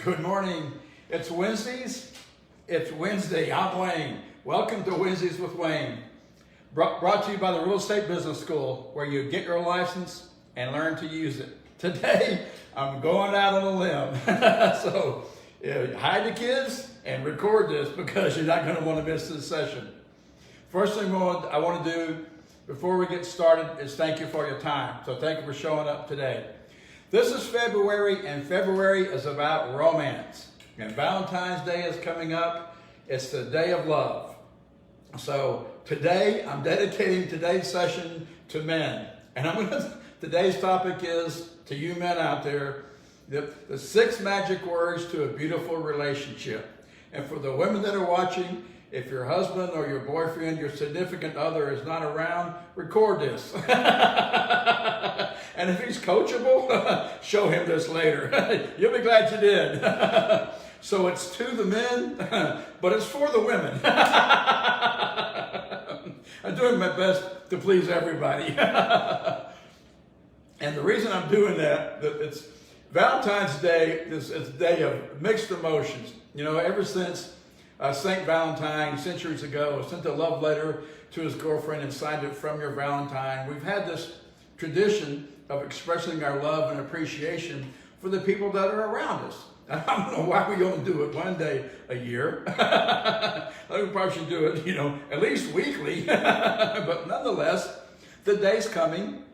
Good morning. It's Wednesdays. It's Wednesday. I'm Wayne. Welcome to Wednesdays with Wayne. Brought to you by the Real Estate Business School, where you get your license and learn to use it. Today, I'm going out on a limb. So hide the kids and record this because you're not going to want to miss this session. First thing I want to do before we get started is thank you for your time. So thank you for showing up today. This is February, and February is about romance. And Valentine's Day is coming up. It's the day of love. So today, I'm dedicating today's session to men. And today's topic is, to you men out there, the 6 magic words to a beautiful relationship. And for the women that are watching, if your husband or your boyfriend, your significant other is not around, record this. And if he's coachable, show him this later. You'll be glad you did. So it's to the men, but it's for the women. I'm doing my best to please everybody. And the reason I'm doing that, it's Valentine's Day is a day of mixed emotions. You know, ever since St. Valentine, centuries ago, sent a love letter to his girlfriend and signed it "From your Valentine." We've had this tradition of expressing our love and appreciation for the people that are around us. I don't know why we only do it one day a year. We probably should do it, at least weekly. But nonetheless, the day's coming.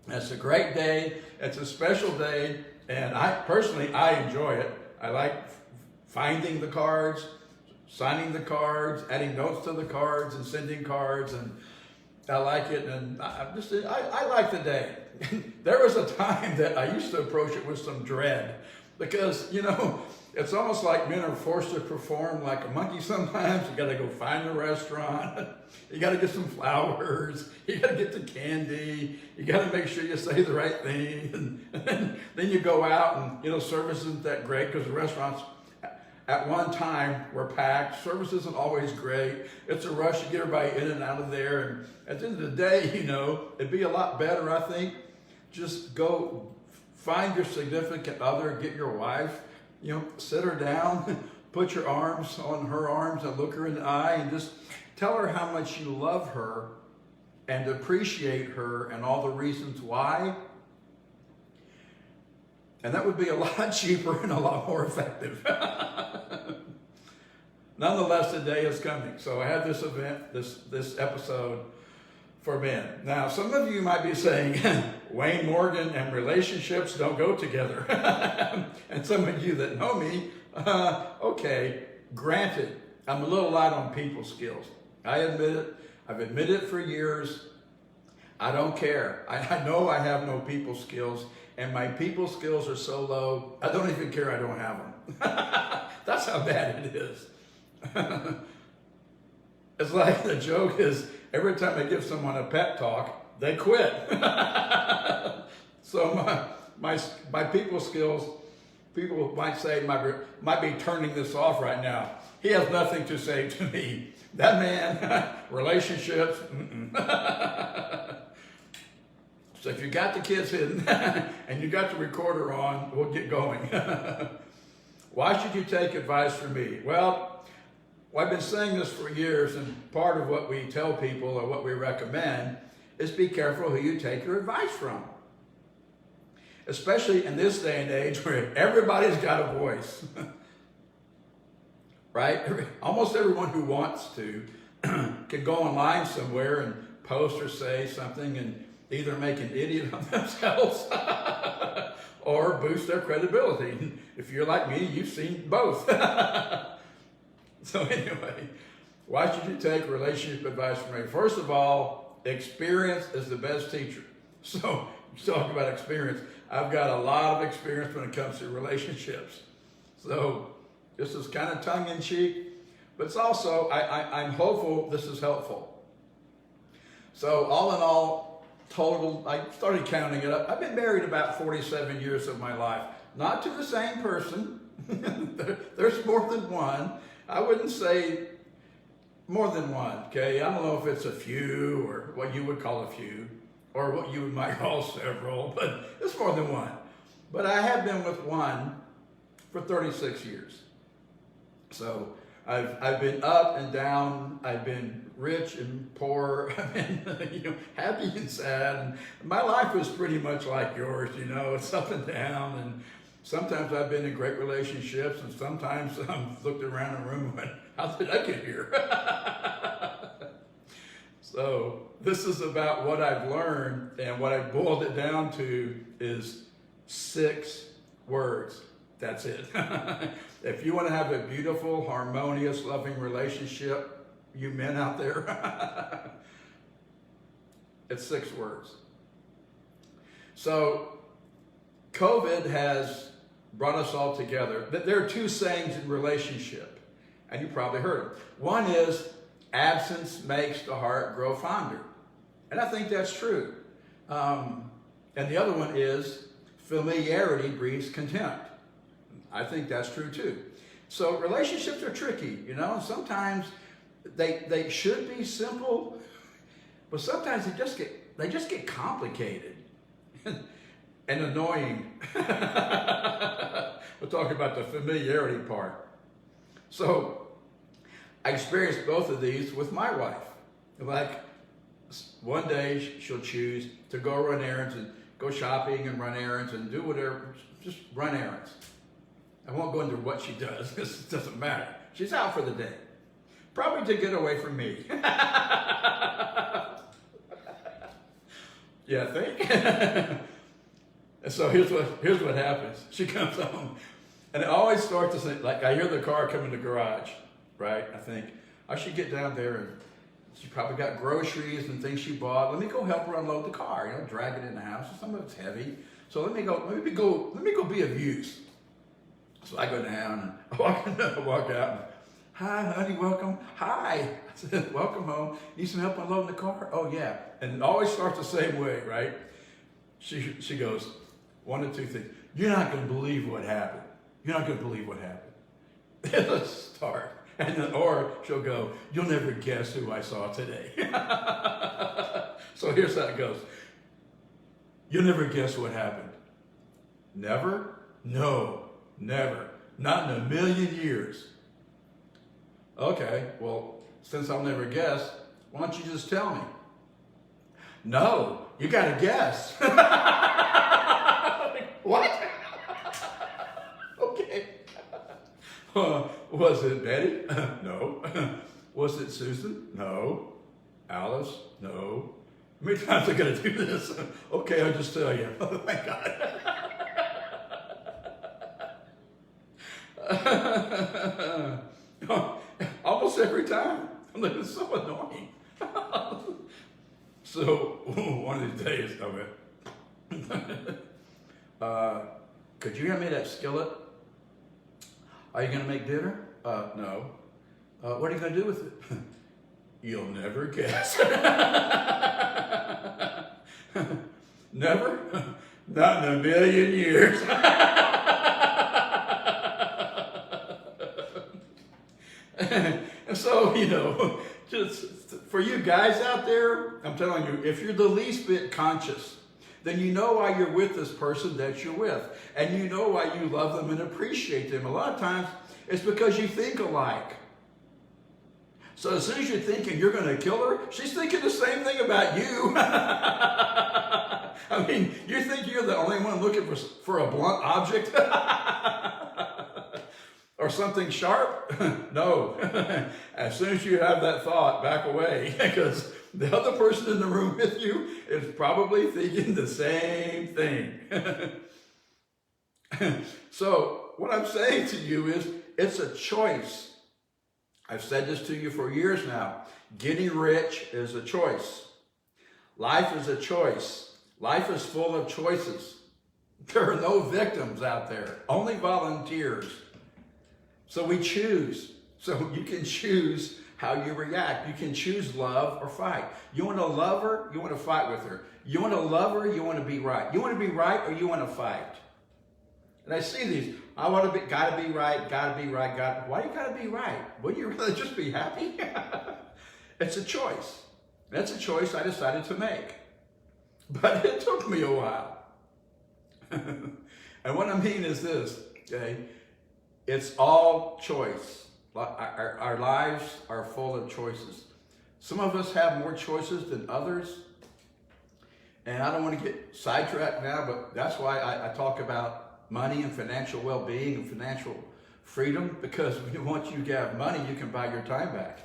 It's a great day. It's a special day. And I enjoy it. I like finding the cards, signing the cards, adding notes to the cards, and sending cards, and I like it, and I like the day. There was a time that I used to approach it with some dread, because it's almost like men are forced to perform like a monkey sometimes. You got to go find the restaurant, you got to get some flowers, you got to get the candy, you got to make sure you say the right thing, and then you go out, and service isn't that great because the restaurants at one time were packed. Service isn't always great. It's a rush to get everybody in and out of there. And at the end of the day, it'd be a lot better, I think. Just go find your significant other, get your wife, sit her down, put your arms on her arms and look her in the eye and just tell her how much you love her and appreciate her and all the reasons why. And that would be a lot cheaper and a lot more effective. Nonetheless, the day is coming. So I have this event, this episode for men. Now, some of you might be saying, Wayne Morgan and relationships don't go together. And some of you that know me, okay, granted, I'm a little light on people skills. I admit it. I've admitted it for years. I don't care. I know I have no people skills, and my people skills are so low, I don't even care I don't have them. That's how bad it is. It's like the joke is, every time I give someone a pep talk, they quit. So my people skills, people might say, might be turning this off right now. He has nothing to say to me. That man, relationships, So if you got the kids hidden and you got the recorder on, we'll get going. Why should you take advice from me? Well, I've been saying this for years, and part of what we tell people or what we recommend is be careful who you take your advice from. Especially in this day and age where everybody's got a voice. Right? Almost everyone who wants to can go online somewhere and post or say something and either make an idiot of themselves or boost their credibility. If you're like me, you've seen both. So anyway, why should you take relationship advice from me? First of all, experience is the best teacher. So you talk about experience. I've got a lot of experience when it comes to relationships. So this is kind of tongue-in-cheek, but it's also, I'm hopeful this is helpful. So all in all, total, I started counting it up. I've been married about 47 years of my life. Not to the same person. There's more than one. I wouldn't say more than one, okay? I don't know if it's a few or what you would call a few or what you might call several, but it's more than one. But I have been with one for 36 years. So I've been up and down. I've been rich and poor. I've been happy and sad. And my life was pretty much like yours. It's up and down. And sometimes I've been in great relationships, and sometimes I've looked around the room and went, "How did I get here?" So this is about what I've learned, and what I boiled it down to is 6 words. That's it. If you want to have a beautiful, harmonious, loving relationship, you men out there, it's 6 words. So COVID has brought us all together. There are 2 sayings in relationship, and you probably heard them. One is, absence makes the heart grow fonder. And I think that's true. And the other one is, familiarity breeds contempt. I think that's true too. So relationships are tricky, Sometimes they should be simple, but sometimes they just get complicated and annoying. We'll talk about the familiarity part. So I experienced both of these with my wife. Like, one day she'll choose to go run errands and go shopping and run errands and do whatever, just run errands. I won't go into what she does, because it doesn't matter. She's out for the day. Probably to get away from me. Yeah, I think. And so here's what happens. She comes home, and it always starts to say, like, I hear the car come in the garage, right? I think, I should get down there, and she probably got groceries and things she bought. Let me go help her unload the car, drag it in the house. Some of it's heavy. So let me go be of use. So I go down and I walk out and, "Hi, honey, welcome." "Hi." I said, "Welcome home. Need some help unloading the car?" "Oh, yeah." And it always starts the same way, right? She goes, one of 2 things. "You're not going to believe what happened. You're not going to believe what happened." It'll start. And then, or she'll go, "You'll never guess who I saw today." So here's how it goes. "You'll never guess what happened." "Never?" "No. Never. Not in a million years." "Okay, well, since I'll never guess, why don't you just tell me?" "No, you got to guess." What? Okay. Was it Betty? No. Was it Susan? No. Alice? No. How many times I got to do this? Okay, I'll just tell you. Oh, thank God. Almost every time. I'm like, it's so annoying. So one of these days I went, "Could you hand me that skillet? Are you going to make dinner?" "No." "What are you going to do with it?" "You'll never guess." "Never? Not in a million years." And so, just for you guys out there, I'm telling you, if you're the least bit conscious, then you know why you're with this person that you're with. And you know why you love them and appreciate them. A lot of times, it's because you think alike. So as soon as you're thinking you're going to kill her, she's thinking the same thing about you. I mean, you think you're the only one looking for a blunt object? Or something sharp? No. As soon as you have that thought, back away, because the other person in the room with you is probably thinking the same thing. So what I'm saying to you is, it's a choice. I've said this to you for years now. Getting rich is a choice. Life is a choice. Life is full of choices. There are no victims out there, only volunteers. So we choose. So you can choose how you react. You can choose love or fight. You want to love her, you want to fight with her. You want to love her, you want to be right. You want to be right, or you want to fight. And I see these. I want to be, gotta be right, gotta be right, why do you gotta be right? Wouldn't you rather just be happy? It's a choice. That's a choice I decided to make. But it took me a while. And what I mean is this, okay? It's all choice. Our lives are full of choices. Some of us have more choices than others. And I don't want to get sidetracked now, but that's why I talk about money and financial well-being and financial freedom, because once you have money, you can buy your time back.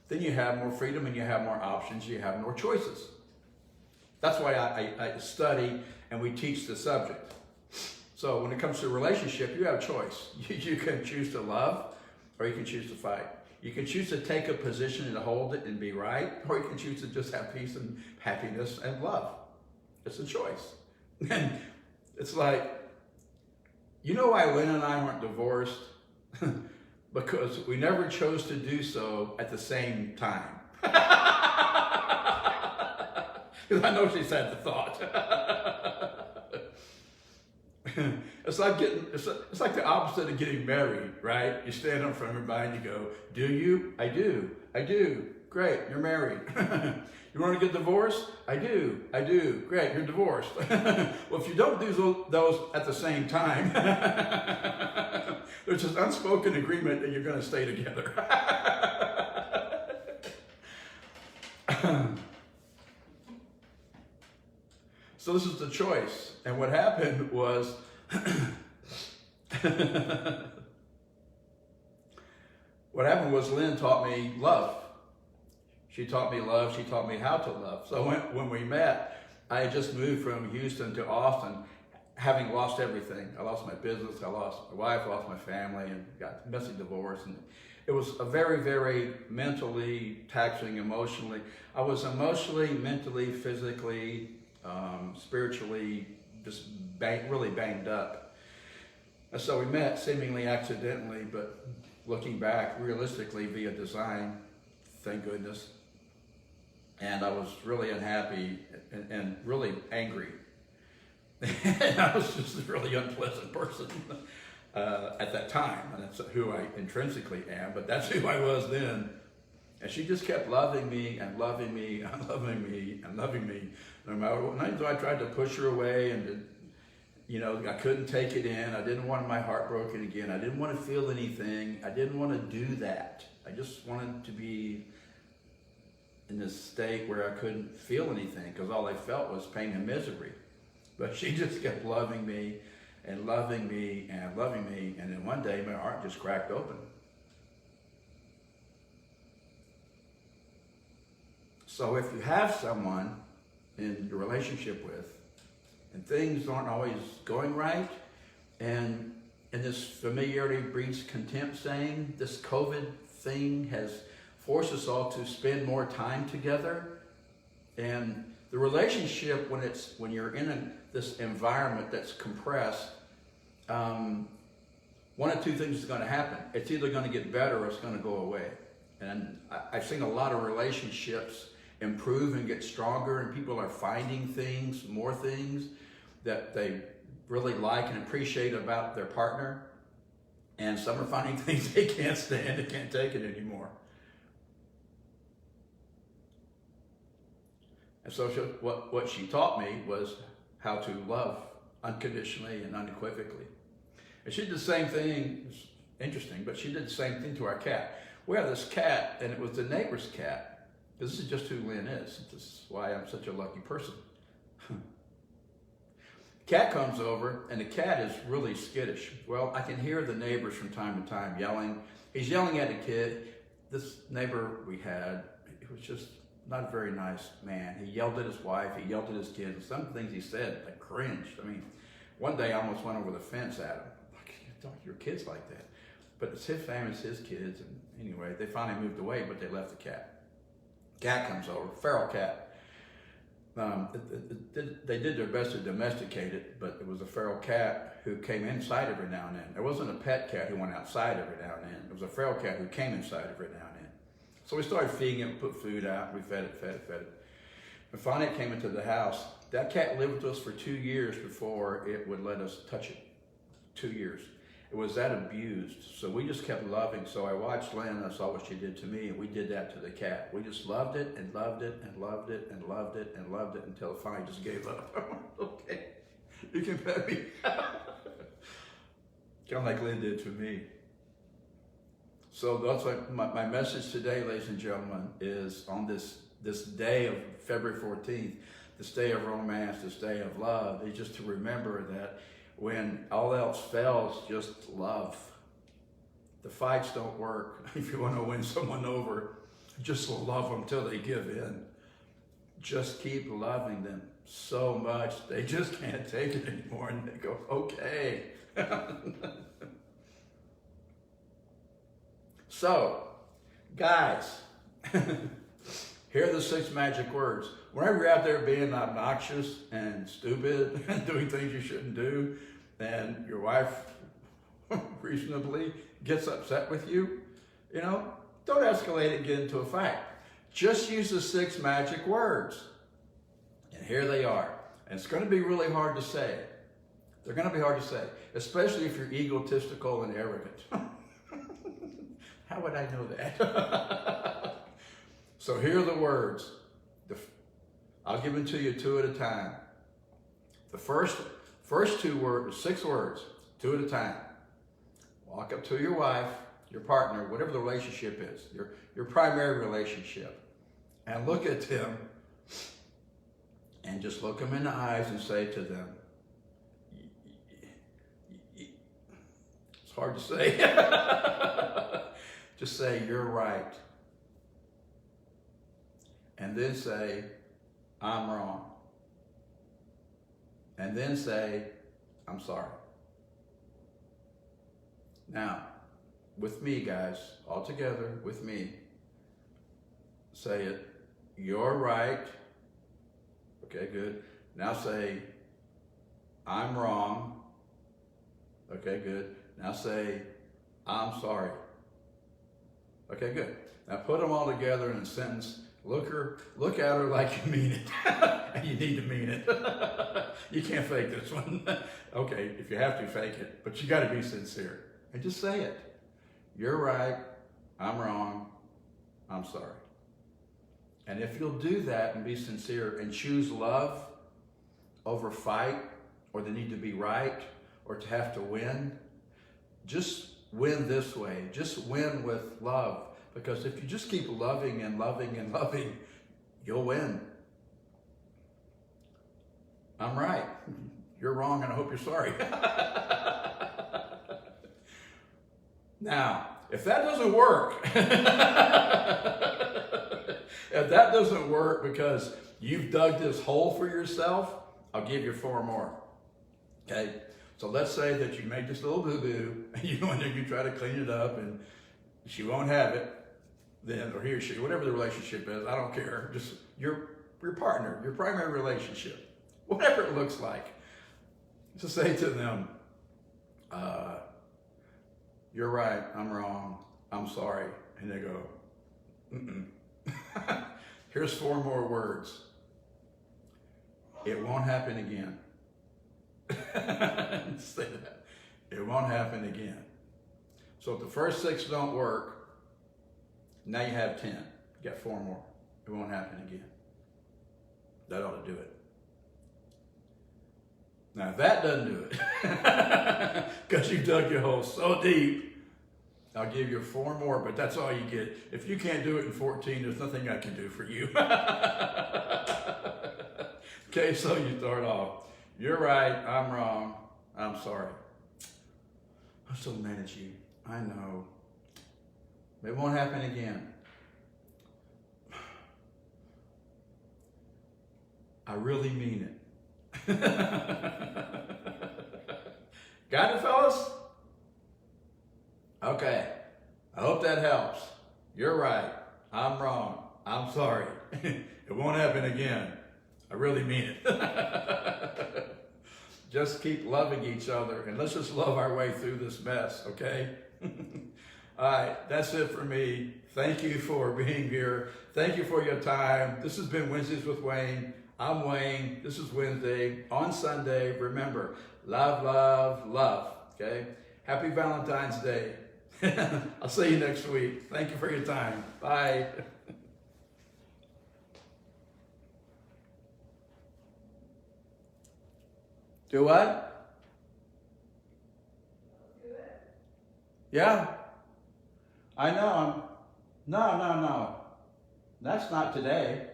Then you have more freedom and you have more options, you have more choices. That's why I study and we teach the subject. So when it comes to a relationship, you have a choice. You can choose to love, or you can choose to fight. You can choose to take a position and hold it and be right, or you can choose to just have peace and happiness and love. It's a choice. And it's like, you know why Lynn and I weren't divorced? Because we never chose to do so at the same time. Because I know she's had the thought. It's like it's like the opposite of getting married, right? You stand up from everybody and you go, do you? I do. I do. Great, you're married. You want to get divorced? I do. I do. Great, you're divorced. Well, if you don't do those at the same time, there's this unspoken agreement that you're going to stay together. So this is the choice. And what happened was, Lynn taught me love. She taught me love. She taught me how to love. So when we met, I had just moved from Houston to Austin, having lost everything. I lost my business. I lost my wife. I lost my family, and got a messy divorce. And it was a very, very mentally taxing, emotionally. I was emotionally, mentally, physically, spiritually, just really banged up. And so we met seemingly accidentally, but looking back, realistically, via design, thank goodness. And I was really unhappy and really angry. And I was just a really unpleasant person at that time. And that's who I intrinsically am, but that's who I was then. And she just kept loving me and loving me and loving me and loving me. No matter what night I tried to push her away, and I couldn't take it in. I didn't want my heart broken again. I didn't want to feel anything. I didn't want to do that. I just wanted to be in this state where I couldn't feel anything, because all I felt was pain and misery. But she just kept loving me and loving me and loving me. And then one day my heart just cracked open. So if you have someone in your relationship with, and things aren't always going right, and this familiarity breeds contempt saying, this COVID thing has forced us all to spend more time together. And the relationship, when you're in this environment that's compressed, one of two things is going to happen. It's either going to get better or it's going to go away. And I've seen a lot of relationships improve and get stronger, and people are finding more things that they really like and appreciate about their partner. And some are finding things they can't stand, they can't take it anymore. And so what she taught me was how to love unconditionally and unequivocally. And she did the same thing. It's interesting, but she did the same thing to our cat. We have this cat, and it was the neighbor's cat. This is just who Lynn is. This is why I'm such a lucky person. Cat comes over, and the cat is really skittish. Well, I can hear the neighbors from time to time yelling. He's yelling at a kid. This neighbor we had, it was just not a very nice man. He yelled at his wife, he yelled at his kids, and some things he said, I cringed. I mean, one day I almost went over the fence at him. Like, you talk to your kids like that. But it's his family, it's his kids, and anyway, they finally moved away, but they left the cat. Cat comes over, feral cat. They did their best to domesticate it, but it was a feral cat who came inside every now and then. There wasn't a pet cat who went outside every now and then. It was a feral cat who came inside every now and then. So we started feeding it, put food out, we fed it. And finally it came into the house. That cat lived with us for 2 years before it would let us touch it. 2 years. It was that abused. So we just kept loving. So I watched Lynn and I saw what she did to me, and we did that to the cat. We just loved it and loved it and loved it and loved it and loved it until it finally just gave up. Okay, you can pet me. Kind of like Lynn did to me. So that's like my message today, ladies and gentlemen, is on this day of February 14th, this day of romance, this day of love, is just to remember that when all else fails, just love. The fights don't work. If you want to win someone over, just love them till they give in. Just keep loving them so much they just can't take it anymore, and they go, okay. So, guys, here are the 6 magic words. Whenever you're out there being obnoxious and stupid and doing things you shouldn't do, and your wife reasonably gets upset with you, don't escalate it and get into a fight. Just use the 6 magic words. And here they are. And it's going to be really hard to say. They're going to be hard to say, especially if you're egotistical and arrogant. How would I know that? So here are the words. I'll give them to you 2 at a time. The first 2 words, 6 words, 2 at a time. Walk up to your wife, your partner, whatever the relationship is, your primary relationship, and look at them, and just look them in the eyes and say to them, it's hard to say. Just say, you're right. And then say, I'm wrong. And then say, I'm sorry. Now, with me, guys, all together with me, say it, you're right. Okay, good. Now say, I'm wrong. Okay, good. Now say, I'm sorry. Okay, good. Now put them all together in a sentence. Look at her like you mean it. And you need to mean it. You can't fake this one. Okay, if you have to, fake it. But you got to be sincere. And just say it. You're right. I'm wrong. I'm sorry. And if you'll do that and be sincere and choose love over fight or the need to be right or to have to win, just win this way. Just win with love. Because if you just keep loving and loving and loving, you'll win. I'm right. You're wrong, and I hope you're sorry. Now, if that doesn't work, if that doesn't work because you've dug this hole for yourself, I'll give you 4 more. Okay? So let's say that you made this little boo-boo, and you try to clean it up, and she won't have it, then, or he or she, whatever the relationship is, I don't care. Just your partner, your primary relationship, whatever it looks like. Just say to them, you're right, I'm wrong, I'm sorry. And they go, mm-mm. Here's 4 more words. It won't happen again. Say that. It won't happen again. So if the first 6 don't work, now you have 10. You got 4 more. It won't happen again. That ought to do it. Now if that doesn't do it, because you dug your hole so deep, I'll give you 4 more, but that's all you get. If you can't do it in 14, there's nothing I can do for you. Okay, so you start off. You're right, I'm wrong, I'm sorry. I'm so mad at you. I know. It won't happen again. I really mean it. Got it, fellas? Okay. I hope that helps. You're right. I'm wrong. I'm sorry. It won't happen again. I really mean it. Just keep loving each other, and let's just love our way through this mess, okay? All right, that's it for me. Thank you for being here. Thank you for your time. This has been Wednesdays with Wayne. I'm Wayne. This is Wednesday. On Sunday, remember, love, love, love, okay? Happy Valentine's Day. I'll see you next week. Thank you for your time. Bye. Do what? Yeah. I know. No. That's not today.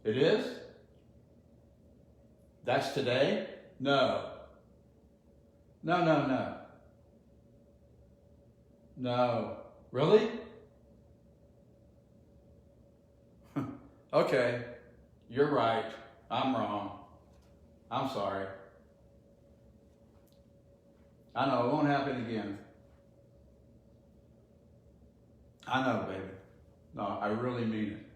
It is? That's today? No. No. No. Really? Okay. You're right. I'm wrong. I'm sorry. I know, it won't happen again. I know, baby. No, I really mean it.